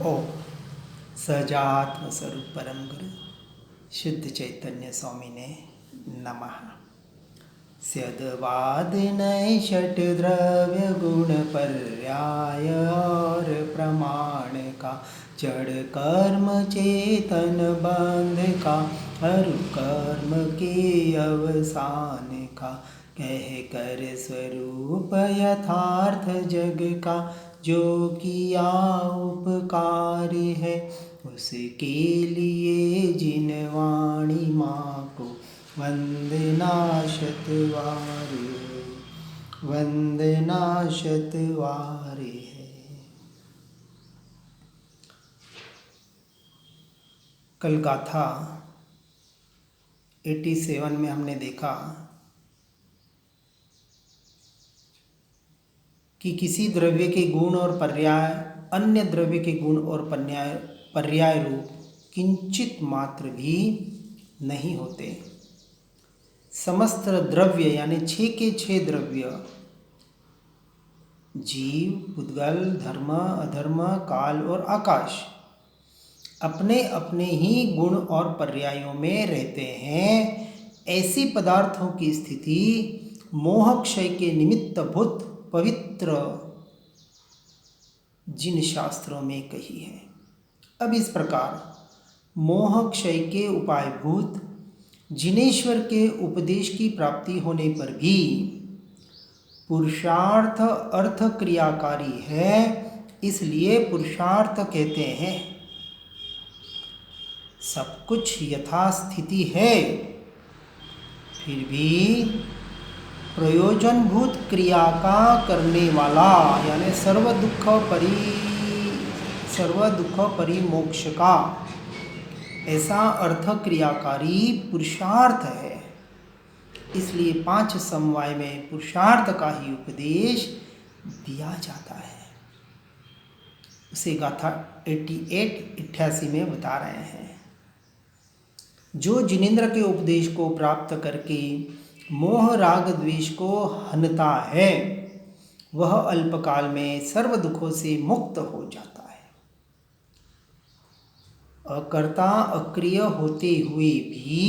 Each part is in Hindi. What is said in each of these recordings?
ओम सजात्म स्वरूप परम गुरु शुद्ध चैतन्य स्वामी ने नमः। स्यद्वाद नय षट द्रव्य गुण पर्याय और प्रमाण का जड़ कर्म चेतन बंध का हरु कर्म के अवसान का कह कर स्वरूप यथार्थ जग का जो किया उपकार है उसके लिए जिन वाणी माँ को वंदना शतवारी वंदना शतवारी है। कल गाथा 87 में हमने देखा कि किसी द्रव्य के गुण और पर्याय अन्य द्रव्य के गुण और पर्याय रूप किंचित मात्र भी नहीं होते। समस्त द्रव्य यानी 6 के 6 द्रव्य जीव, पुद्गल, धर्म, अधर्म, काल और आकाश अपने अपने ही गुण और पर्यायों में रहते हैं। ऐसी पदार्थों की स्थिति मोह क्षय के निमित्त भूत पवित्र जिन शास्त्रों में कही है। अब इस प्रकार मोह क्षय के उपायभूत जिनेश्वर के उपदेश की प्राप्ति होने पर भी पुरुषार्थ अर्थ क्रियाकारी है, इसलिए पुरुषार्थ कहते हैं। सब कुछ यथास्थिति है, फिर भी प्रयोजनभूत क्रिया का करने वाला यानी सर्व दुख परिमोक्ष का ऐसा अर्थ क्रियाकारी पुरुषार्थ है। इसलिए 5 समवाय में पुरुषार्थ का ही उपदेश दिया जाता है। उसे गाथा 88 में बता रहे हैं। जो जिनेंद्र के उपदेश को प्राप्त करके मोह राग द्वेष को हनता है वह अल्पकाल में सर्व दुखों से मुक्त हो जाता है। अकर्ता अक्रिय होते हुए भी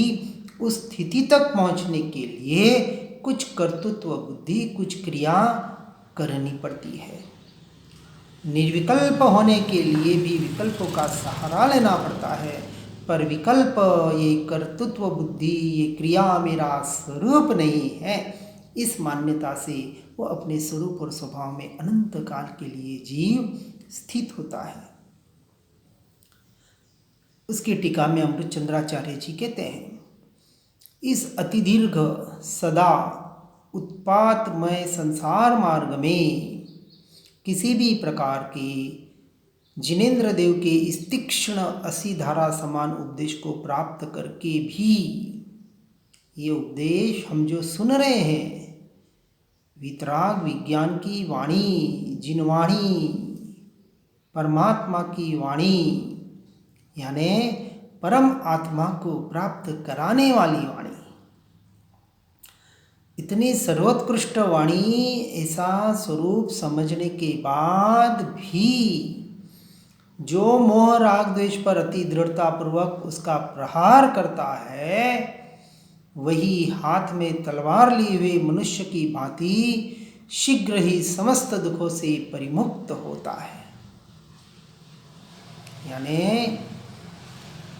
उस स्थिति तक पहुंचने के लिए कुछ कर्तृत्व बुद्धि, कुछ क्रिया करनी पड़ती है। निर्विकल्प होने के लिए भी विकल्पों का सहारा लेना पड़ता है, पर विकल्प ये कर्तृत्व बुद्धि ये क्रिया मेरा स्वरूप नहीं है, इस मान्यता से वो अपने स्वरूप और स्वभाव में अनंत काल के लिए जीव स्थित होता है। उसकी टीका में अमृत चंद्राचार्य जी कहते हैं, इस अति दीर्घ सदा उत्पातमय संसार मार्ग में किसी भी प्रकार के जिनेंद्र देव के इस तीक्ष्ण असी धारा समान उपदेश को प्राप्त करके भी ये उपदेश हम जो सुन रहे हैं, वितराग विज्ञान की वाणी, जिनवाणी परमात्मा की वाणी यानी परम आत्मा को प्राप्त कराने वाली वाणी, इतनी सर्वोत्कृष्ट वाणी, ऐसा स्वरूप समझने के बाद भी जो मोह राग द्वेष पर अति दृढ़ता पूर्वक उसका प्रहार करता है वही हाथ में तलवार लिए हुए मनुष्य की भांति शीघ्र ही समस्त दुखों से परिमुक्त होता है। यानी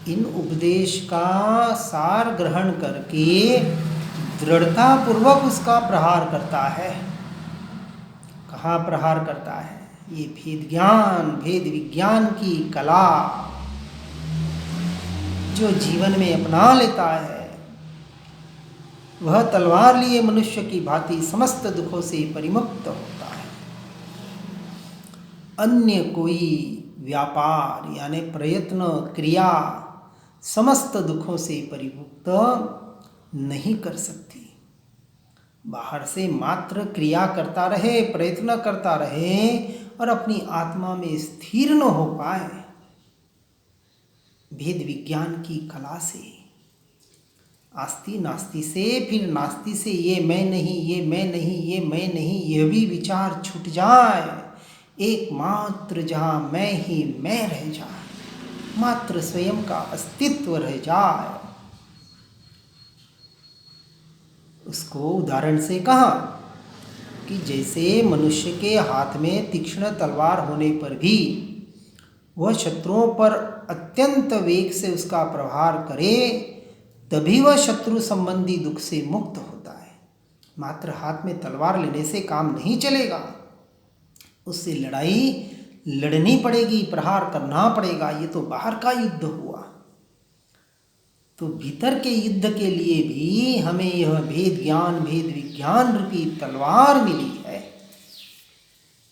इन उपदेश का सार ग्रहण करके दृढ़ता पूर्वक उसका प्रहार करता है। कहाँ प्रहार करता है? ये भेद विज्ञान की कला जो जीवन में अपना लेता है वह तलवार लिए मनुष्य की भांति समस्त दुखों से परिमुक्त होता है। अन्य कोई व्यापार यानी प्रयत्न क्रिया समस्त दुखों से परिमुक्त नहीं कर सकती। बाहर से मात्र क्रिया करता रहे, प्रयत्न करता रहे और अपनी आत्मा में स्थिर न हो पाए, भेद विज्ञान की कला से, आस्ति नास्ति से, फिर नास्ति से ये मैं नहीं, ये मैं नहीं, ये मैं नहीं, यह भी विचार छूट जाए, एकमात्र जहाँ मैं ही मैं रह जाए, मात्र स्वयं का अस्तित्व रह जाए। उसको उदाहरण से कहा कि जैसे मनुष्य के हाथ में तीक्ष्ण तलवार होने पर भी वह शत्रुओं पर अत्यंत वेग से उसका प्रहार करे, तभी वह शत्रु संबंधी दुख से मुक्त होता है। मात्र हाथ में तलवार लेने से काम नहीं चलेगा, उससे लड़ाई लड़नी पड़ेगी, प्रहार करना पड़ेगा। ये तो बाहर का युद्ध हुआ। तो भीतर के युद्ध के लिए भी हमें यह भेद ज्ञान, भेद विज्ञान रूपी तलवार मिली है।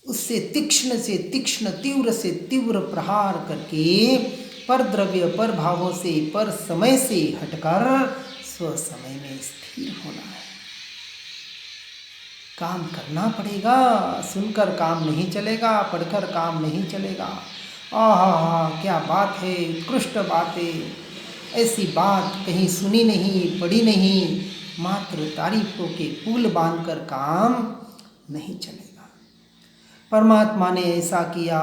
उससे तीक्ष्ण से तीक्ष्ण, तीव्र से तीव्र प्रहार करके पर द्रव्य, पर भावों से, पर समय से हटकर स्व समय में स्थिर होना है। काम करना पड़ेगा, सुनकर काम नहीं चलेगा, पढ़कर काम नहीं चलेगा। आहा, क्या बात है, उत्कृष्ट बात है, ऐसी बात कहीं सुनी नहीं, पढ़ी नहीं। मात्र तारीफों के पुल बांधकर काम नहीं चलेगा। परमात्मा ने ऐसा किया,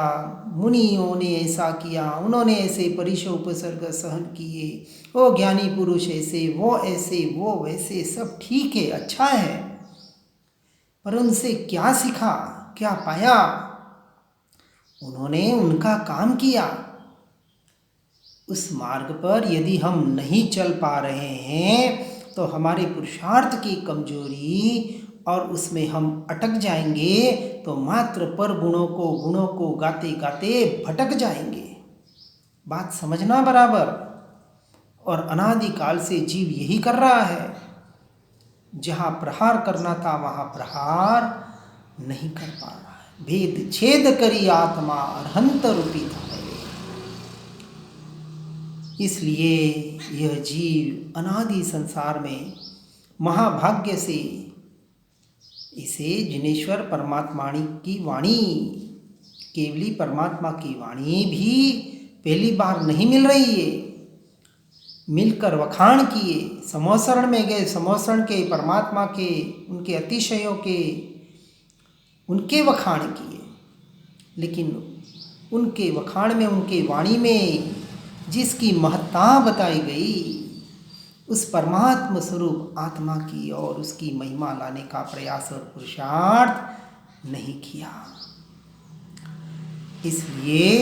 मुनियों ने ऐसा किया, उन्होंने ऐसे परिश उपसर्ग सहन किए, वो ज्ञानी पुरुष ऐसे, वो ऐसे, वो वैसे, सब ठीक है, अच्छा है, पर उनसे क्या सीखा, क्या पाया? उन्होंने उनका काम किया। उस मार्ग पर यदि हम नहीं चल पा रहे हैं तो हमारे पुरुषार्थ की कमजोरी और उसमें हम अटक जाएंगे, तो मात्र पर गुणों को गाते गाते भटक जाएंगे। बात समझना बराबर। और अनादिकाल से जीव यही कर रहा है। जहाँ प्रहार करना था वहाँ प्रहार नहीं कर पा रहा है। भेद छेद करी आत्मा अरहंत रूपी था। इसलिए यह जीव अनादि संसार में महाभाग्य से इसे जिनेश्वर परमात्मा की वाणी, केवली परमात्मा की वाणी भी पहली बार नहीं मिल रही है। मिलकर वखाण किए, समोसरण में गए, समोसरण के परमात्मा के, उनके अतिशयों के, उनके वखाण किए। लेकिन उनके वखाण में, उनके वाणी में जिसकी महत्ता बताई गई, उस परमात्म स्वरूप आत्मा की और उसकी महिमा लाने का प्रयास और पुरुषार्थ नहीं किया। इसलिए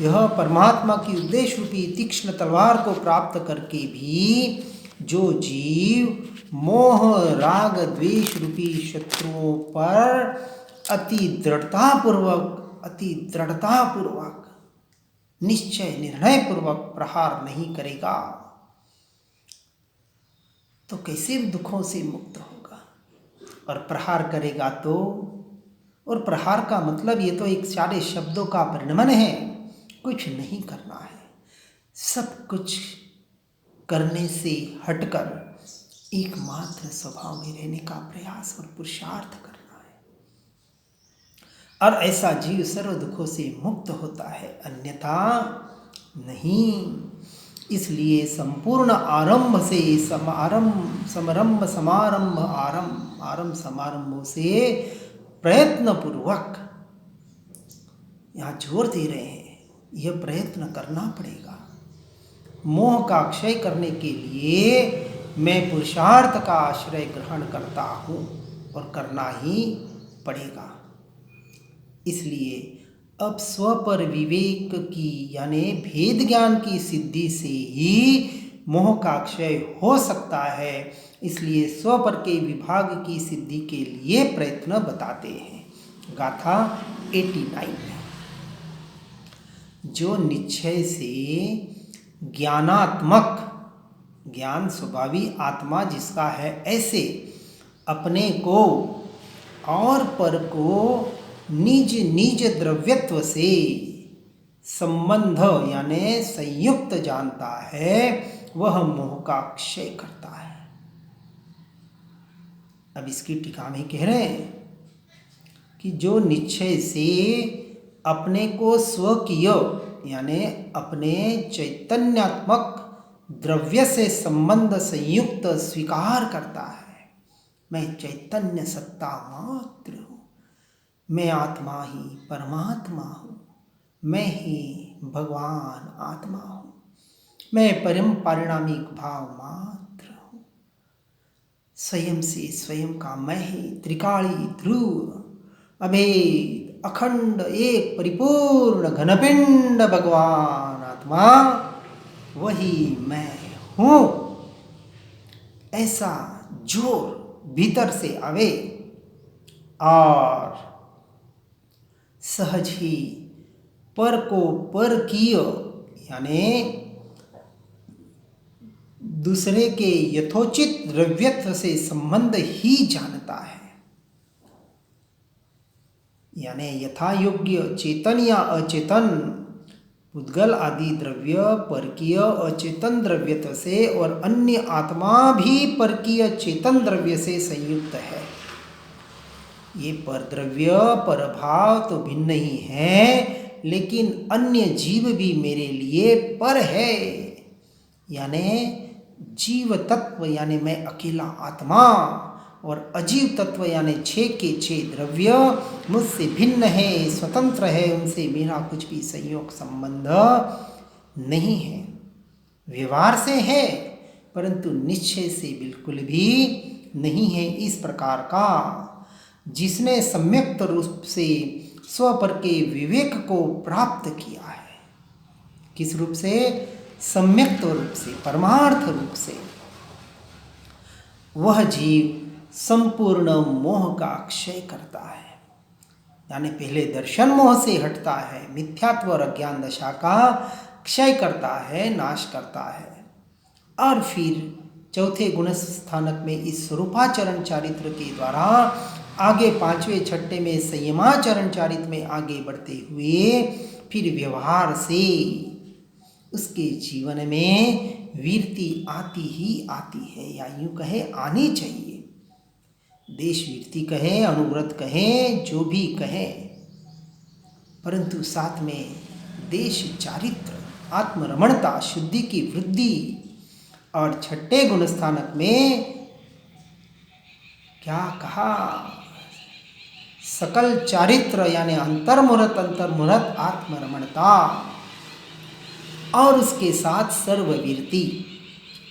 यह परमात्मा की उद्देश्य रूपी तीक्ष्ण तलवार को प्राप्त करके भी जो जीव मोह, राग, द्वेष रूपी शत्रुओं पर अति दृढ़तापूर्वक निश्चय, निर्णय पूर्वक प्रहार नहीं करेगा तो कैसे दुखों से मुक्त होगा? और प्रहार करेगा तो, और प्रहार का मतलब ये तो एक सारे शब्दों का परिणमन है, कुछ नहीं करना है। सब कुछ करने से हटकर एकमात्र स्वभाव में रहने का प्रयास और पुरुषार्थ करना है। और ऐसा जीव सर्व दुखों से मुक्त होता है, अन्यथा नहीं। इसलिए संपूर्ण आरंभ से आरंभ समारंभों से प्रयत्न पूर्वक, यहाँ जोर दे रहे हैं, यह प्रयत्न करना पड़ेगा। मोह का क्षय करने के लिए मैं पुरुषार्थ का आश्रय ग्रहण करता हूँ और करना ही पड़ेगा। इसलिए अब स्व पर विवेक की यानी भेद ज्ञान की सिद्धि से ही मोह का क्षय हो सकता है। इसलिए स्व पर के विभाग की सिद्धि के लिए प्रयत्न बताते हैं। गाथा 89 में जो निश्चय से ज्ञानात्मक, ज्ञान स्वभावी आत्मा जिसका है, ऐसे अपने को और पर को निज निज द्रव्यत्व से संबंध यानी संयुक्त जानता है, वह मोह का क्षय करता है। अब इसकी टीका में कह रहे हैं कि जो निश्चय से अपने को स्वकीय यानी अपने चैतन्यात्मक द्रव्य से संबंध संयुक्त स्वीकार करता है, मैं चैतन्य सत्ता मात्र हूँ, मैं आत्मा ही परमात्मा हूँ, मैं ही भगवान आत्मा हूँ, मैं परम पारिणामिक भाव मात्र हूँ, स्वयं से स्वयं का मैं ही त्रिकाली ध्रुव अभेद अखंड एक परिपूर्ण घनपिंड भगवान आत्मा वही मैं हूँ। ऐसा जोर भीतर से आवे और सहज ही पर को पर कियो यानी दूसरे के यथोचित द्रव्यत्व से संबंध ही जानता है, यानी यथा योग्य चेतन या अचेतन पुद्गल आदि द्रव्य परकीय अचेतन द्रव्यत्व से और अन्य आत्मा भी परकीय चेतन द्रव्य से संयुक्त है। ये पर द्रव्य पर भाव तो भिन्न ही है, लेकिन अन्य जीव भी मेरे लिए पर है, यानी जीव तत्व यानी मैं अकेला आत्मा और अजीव तत्व यानी छह के छह द्रव्य मुझसे भिन्न है, स्वतंत्र है, उनसे मेरा कुछ भी संयोग संबंध नहीं है। व्यवहार से है परंतु निश्चय से बिल्कुल भी नहीं है। इस प्रकार का जिसने सम्यक्त रूप से स्वपर के विवेक को प्राप्त किया है, किस रूप से? सम्यक्त रूप से, परमार्थ रूप से, वह जीव संपूर्ण मोह का क्षय करता है, यानी पहले दर्शन मोह से हटता है, मिथ्यात्व और अज्ञान दशा का क्षय करता है, नाश करता है, और फिर चौथे गुण स्थानक में इस स्वरूपाचरण चारित्र के द्वारा आगे पांचवें छठे में संयमाचरण चारित्र में आगे बढ़ते हुए फिर व्यवहार से उसके जीवन में वीरति आती ही आती है, या यूं कहे आनी चाहिए। देश वीरति कहे, अनुव्रत कहे, जो भी कहे, परंतु साथ में देश चारित्र, आत्मरमणता, शुद्धि की वृद्धि, और छठे गुण स्थानक में क्या कहा? सकल चारित्र यानी अंतर्मुहूर्त आत्मरमणता, और उसके साथ सर्ववीरति,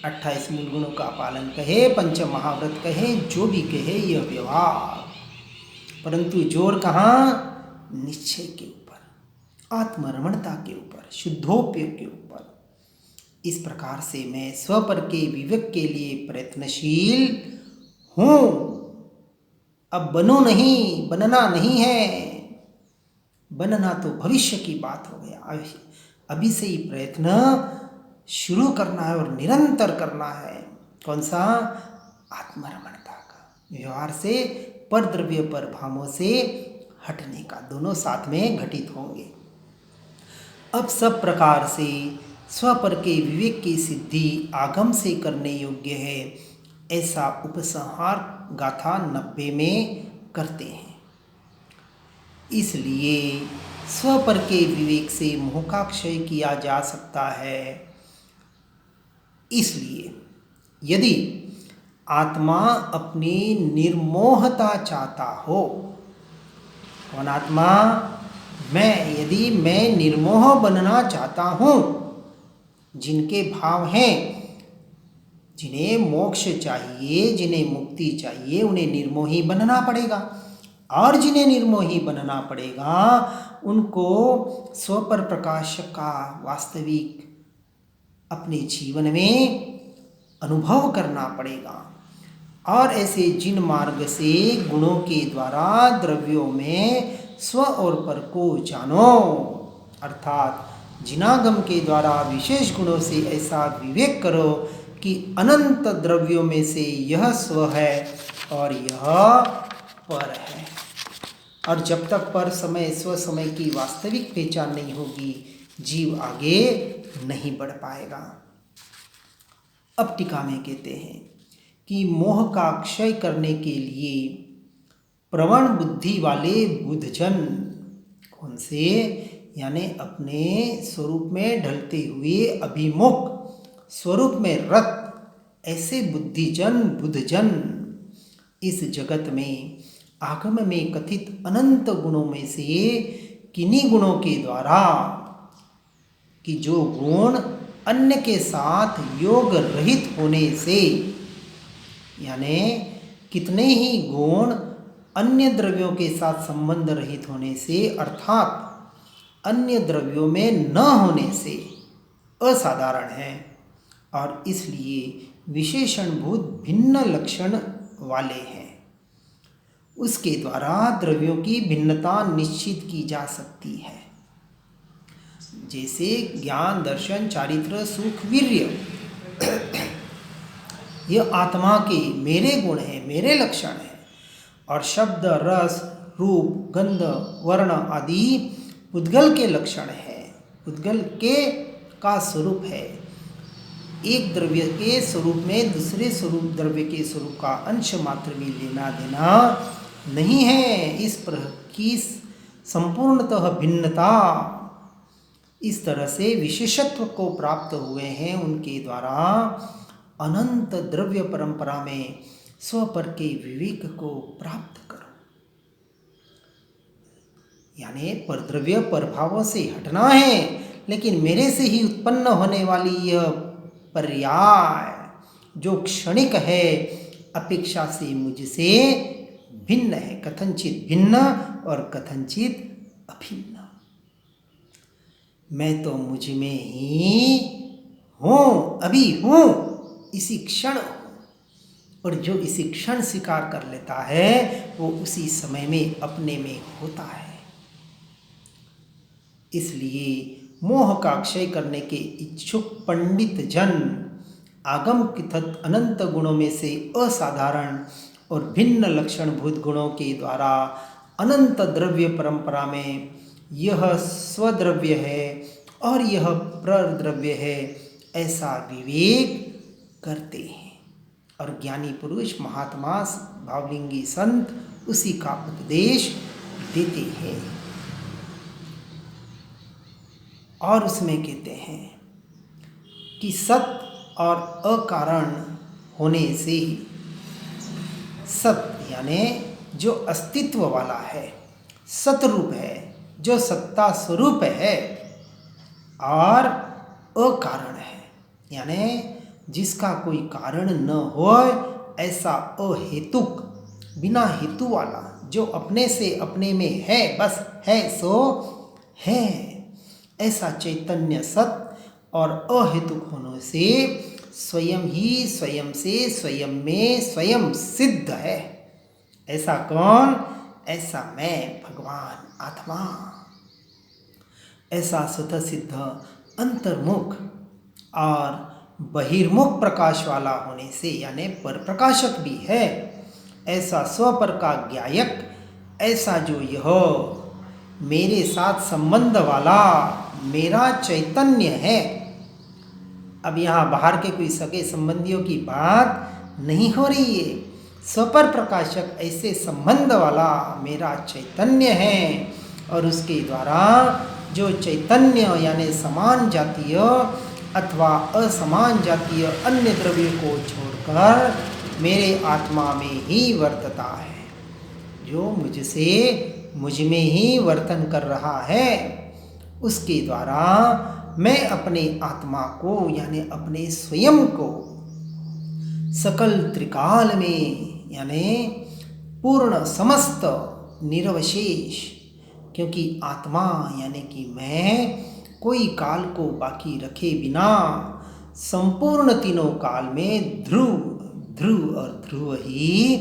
28 मूल गुणों का पालन कहे, पंच महाव्रत कहे, जो भी कहे, यह व्यवहार, परंतु जोर कहाँ? निश्चय के ऊपर, आत्मरमणता के ऊपर, शुद्धोपयोग के ऊपर। इस प्रकार से मैं स्वपर के विवेक के लिए प्रयत्नशील हूँ। अब बनो नहीं, बनना नहीं है, बनना तो भविष्य की बात हो गया, अभी से ही प्रयत्न शुरू करना है और निरंतर करना है। कौन सा? आत्मरमणता का, व्यवहार से, पर द्रव्य पर भावों से हटने का, दोनों साथ में घटित होंगे। अब सब प्रकार से स्वपर के विवेक की सिद्धि आगम से करने योग्य है, ऐसा उपसंहार गाथा 90 में करते हैं। इसलिए स्वपर के विवेक से मोह का क्षय किया जा सकता है। इसलिए यदि आत्मा अपनी निर्मोहता चाहता हो, कौन आत्मा? मैं, यदि मैं निर्मोह बनना चाहता हूँ, जिनके भाव हैं, जिन्हें मोक्ष चाहिए, जिन्हें मुक्ति चाहिए, उन्हें निर्मोही बनना पड़ेगा, और जिन्हें निर्मोही बनना पड़ेगा उनको स्वपर प्रकाश का वास्तविक अपने जीवन में अनुभव करना पड़ेगा। और ऐसे जिन मार्ग से गुणों के द्वारा द्रव्यों में स्व और पर को जानो, अर्थात जिनागम के द्वारा विशेष गुणों से ऐसा विवेक करो कि अनंत द्रव्यों में से यह स्व है और यह पर है। और जब तक पर समय स्व समय की वास्तविक पहचान नहीं होगी, जीव आगे नहीं बढ़ पाएगा। अब टीका में कहते हैं कि मोह का क्षय करने के लिए प्रवण बुद्धि वाले बुद्धजन, कौन से? यानी अपने स्वरूप में ढलते हुए अभिमुख, स्वरूप में रत, ऐसे बुद्धिजन, बुद्धजन इस जगत में आगम में कथित अनंत गुणों में से किन्हीं गुणों के द्वारा, कि जो गुण अन्य के साथ योग रहित होने से, यानी कितने ही गुण अन्य द्रव्यों के साथ संबंध रहित होने से, अर्थात अन्य द्रव्यों में न होने से असाधारण है और इसलिए विशेषणभूत भिन्न लक्षण वाले हैं। उसके द्वारा द्रव्यों की भिन्नता निश्चित की जा सकती है, जैसे ज्ञान, दर्शन, चारित्र, सुख, वीर्य। यह आत्मा के मेरे गुण हैं, मेरे लक्षण हैं, और शब्द, रस, रूप, गंध, वर्ण आदि पुद्गल के लक्षण है, पुद्गल के का स्वरूप है। एक द्रव्य के स्वरूप में दूसरे स्वरूप द्रव्य के स्वरूप का अंश मात्र भी लेना देना नहीं है। इस प्रकार की संपूर्णतः भिन्नता, इस तरह से विशेषत्व को प्राप्त हुए हैं, उनके द्वारा अनंत द्रव्य परंपरा में स्वपर के विवेक को प्राप्त करो। यानी परद्रव्य परभावों से हटना है, लेकिन मेरे से ही उत्पन्न होने वाली यह पर्याय जो क्षणिक है, अपेक्षा से मुझसे भिन्न है, कथनचित भिन्न और कथनचित अभिन्न। मैं तो मुझ में ही हूँ, अभी हूँ, इसी क्षण। और जो इसी क्षण स्वीकार कर लेता है वो उसी समय में अपने में होता है। इसलिए मोह का क्षय करने के इच्छुक पंडित जन आगम कथित अनंत गुणों में से असाधारण और भिन्न लक्षण भूत गुणों के द्वारा अनंत द्रव्य परंपरा में यह स्वद्रव्य है और यह प्रद्रव्य है, ऐसा विवेक करते हैं। और ज्ञानी पुरुष, महात्मा, भावलिंगी संत उसी का उपदेश देते हैं। और उसमें कहते हैं कि सत और अकारण होने से, सत यानी जो अस्तित्व वाला है, सतरूप है, जो सत्ता स्वरूप है, और अकारण है यानी जिसका कोई कारण न हो, ऐसा अहेतुक, बिना हेतु वाला, जो अपने से अपने में है, बस है सो है, ऐसा चैतन्य सत और अहेतुक होने से स्वयं ही स्वयं से स्वयं में स्वयं सिद्ध है। ऐसा कौन? ऐसा मैं, भगवान, आत्मा। ऐसा स्वतः सिद्ध, अंतर्मुख और बहिर्मुख प्रकाश वाला होने से, यानी पर प्रकाशक भी है, ऐसा स्वपर का ज्ञायक, ऐसा जो यह मेरे साथ संबंध वाला मेरा चैतन्य है। अब यहाँ बाहर के कोई सगे संबंधियों की बात नहीं हो रही है। स्वपर प्रकाशक ऐसे संबंध वाला मेरा चैतन्य है, और उसके द्वारा जो चैतन्य यानी समान जातीय अथवा असमान जातीय अन्य द्रव्य को छोड़कर मेरे आत्मा में ही वर्तता है, जो मुझसे मुझ में ही वर्तन कर रहा है, उसके द्वारा मैं अपने आत्मा को यानी अपने स्वयं को सकल त्रिकाल में यानी पूर्ण समस्त निरवशेष, क्योंकि आत्मा यानी कि मैं कोई काल को बाकी रखे बिना संपूर्ण तीनों काल में ध्रुव ध्रुव और ध्रुव ही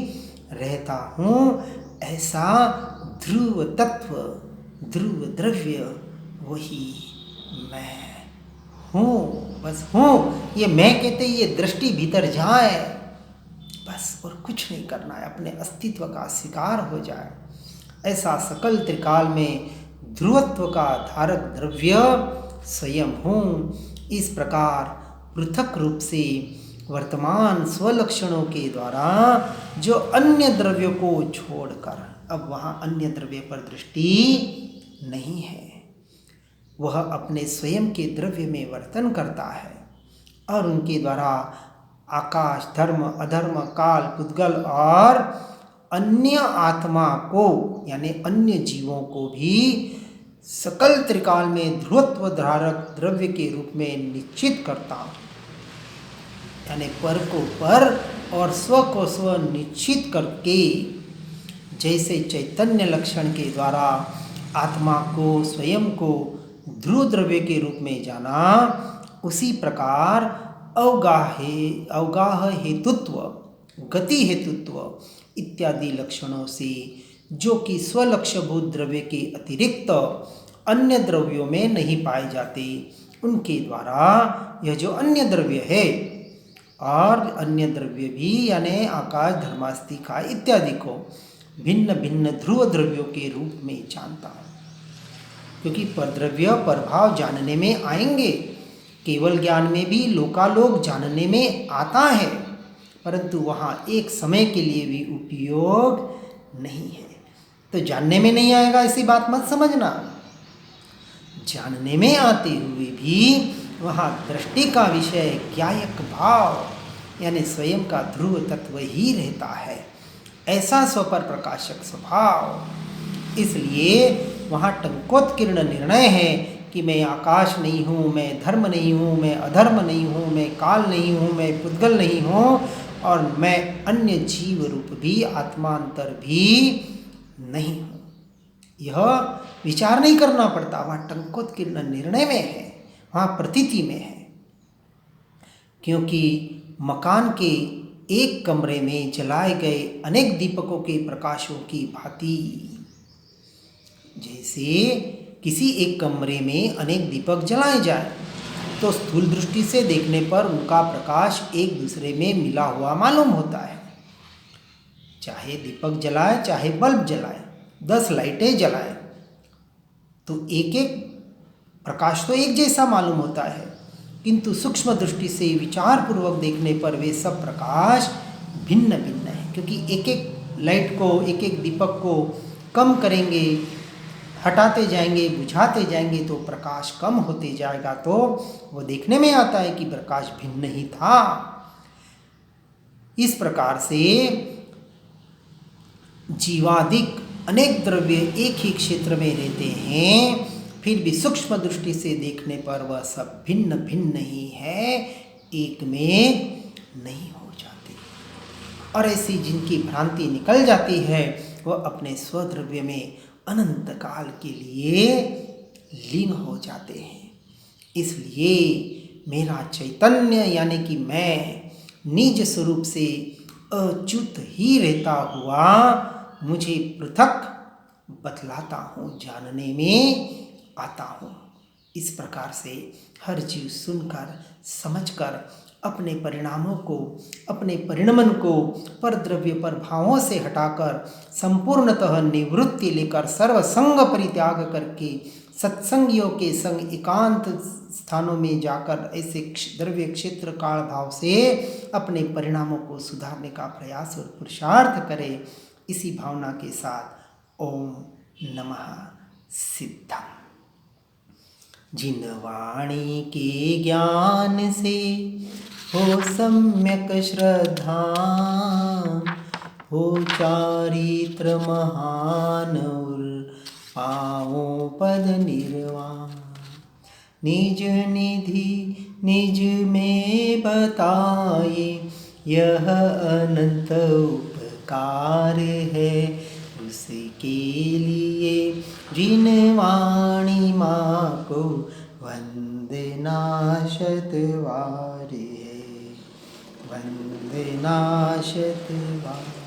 रहता हूँ। ऐसा ध्रुव तत्व, ध्रुव द्रव्य वही मैं हूँ, बस हूँ। ये मैं कहते ये दृष्टि भीतर जाए बस, और कुछ नहीं करना है, अपने अस्तित्व का स्वीकार हो जाए। ऐसा सकल त्रिकाल में ध्रुवत्व का धारक द्रव्य स्वयं हूँ। इस प्रकार पृथक रूप से वर्तमान स्वलक्षणों के द्वारा जो अन्य द्रव्यों को छोड़कर, अब वहाँ अन्य द्रव्य पर दृष्टि नहीं है, वह अपने स्वयं के द्रव्य में वर्तन करता है, और उनके द्वारा आकाश, धर्म, अधर्म, काल, पुद्गल और अन्य आत्मा को यानी अन्य जीवों को भी सकल त्रिकाल में ध्रुवत्व धारक द्रव्य के रूप में निश्चित करता हूँ। यानी पर को पर और स्व को स्व निश्चित करके जैसे चैतन्य लक्षण के द्वारा आत्मा को स्वयं को ध्रुव द्रव्य के रूप में जाना, उसी प्रकार अवगाह हेतुत्व, गति हेतुत्व इत्यादि लक्षणों से जो कि स्वलक्ष्यभूत द्रव्य के अतिरिक्त अन्य द्रव्यों में नहीं पाए जाते, उनके द्वारा यह जो अन्य द्रव्य है और अन्य द्रव्य भी यानी आकाश, धर्मास्तिका इत्यादि को भिन्न भिन्न ध्रुव द्रव्यों के रूप में जानता हूँ। क्योंकि परद्रव्य प्रभाव जानने में आएंगे, केवल ज्ञान में भी लोकालोक जानने में आता है, परंतु वहाँ एक समय के लिए भी उपयोग नहीं है। तो जानने में नहीं आएगा ऐसी बात मत समझना, जानने में आते हुए भी वहाँ दृष्टि का विषय ज्ञायक भाव यानी स्वयं का ध्रुव तत्व ही रहता है, ऐसा स्वपर प्रकाशक स्वभाव। इसलिए वहाँ टंकोत्कीर्ण निर्णय है कि मैं आकाश नहीं हूँ, मैं धर्म नहीं हूँ, मैं अधर्म नहीं हूँ, मैं काल नहीं हूँ, मैं पुद्गल नहीं हूँ और मैं अन्य जीव रूप भी आत्मांतर भी नहीं हूँ। यह विचार नहीं करना पड़ता, वहाँ टंकोत्कीर्ण निर्णय में है, वहाँ प्रतीति में है। क्योंकि मकान के एक कमरे में जलाए गए अनेक दीपकों के प्रकाशों की भांति, जैसे किसी एक कमरे में अनेक दीपक जलाए जाए तो स्थूल दृष्टि से देखने पर उनका प्रकाश एक दूसरे में मिला हुआ मालूम होता है। चाहे दीपक जलाए चाहे बल्ब जलाए, 10 लाइटें जलाए तो एक एक प्रकाश तो एक जैसा मालूम होता है, किंतु सूक्ष्म दृष्टि से विचार पूर्वक देखने पर वे सब प्रकाश भिन्न भिन्न है। क्योंकि एक एक लाइट को, एक एक दीपक को कम करेंगे, हटाते जाएंगे, बुझाते जाएंगे तो प्रकाश कम होते जाएगा, तो वो देखने में आता है कि प्रकाश भिन्न ही था। इस प्रकार से जीवादिक अनेक द्रव्य एक ही क्षेत्र में रहते हैं, फिर भी सूक्ष्म दृष्टि से देखने पर वह सब भिन्न भिन्न ही है, एक में नहीं हो जाते। और ऐसी जिनकी भ्रांति निकल जाती है वह अपने स्वद्रव्य में अनंत काल के लिए लीन हो जाते हैं। इसलिए मेरा चैतन्य यानी कि मैं निज स्वरूप से अच्युत ही रहता हुआ मुझे पृथक बतलाता हूँ, जानने में आता हूँ। इस प्रकार से हर जीव सुनकर समझकर अपने परिणामों को, अपने परिणमन को परद्रव्य पर भावों से हटाकर संपूर्णतः निवृत्ति लेकर सर्वसंग परित्याग करके सत्संगियों के संग एकांत स्थानों में जाकर ऐसे द्रव्य क्षेत्र काल भाव से अपने परिणामों को सुधारने का प्रयास और पुरुषार्थ करे। इसी भावना के साथ ओम नमः सिद्धम। जिन वाणी के ज्ञान से हो सम्यक श्रद्धा, हो चारित्र महान और पाओ पद निर्वाण। निज निधि निज में बताए यह अनंत उपकार है, उसके लिए जिन वाणी माँ को वंदना शतवार है, वंदना शतवार।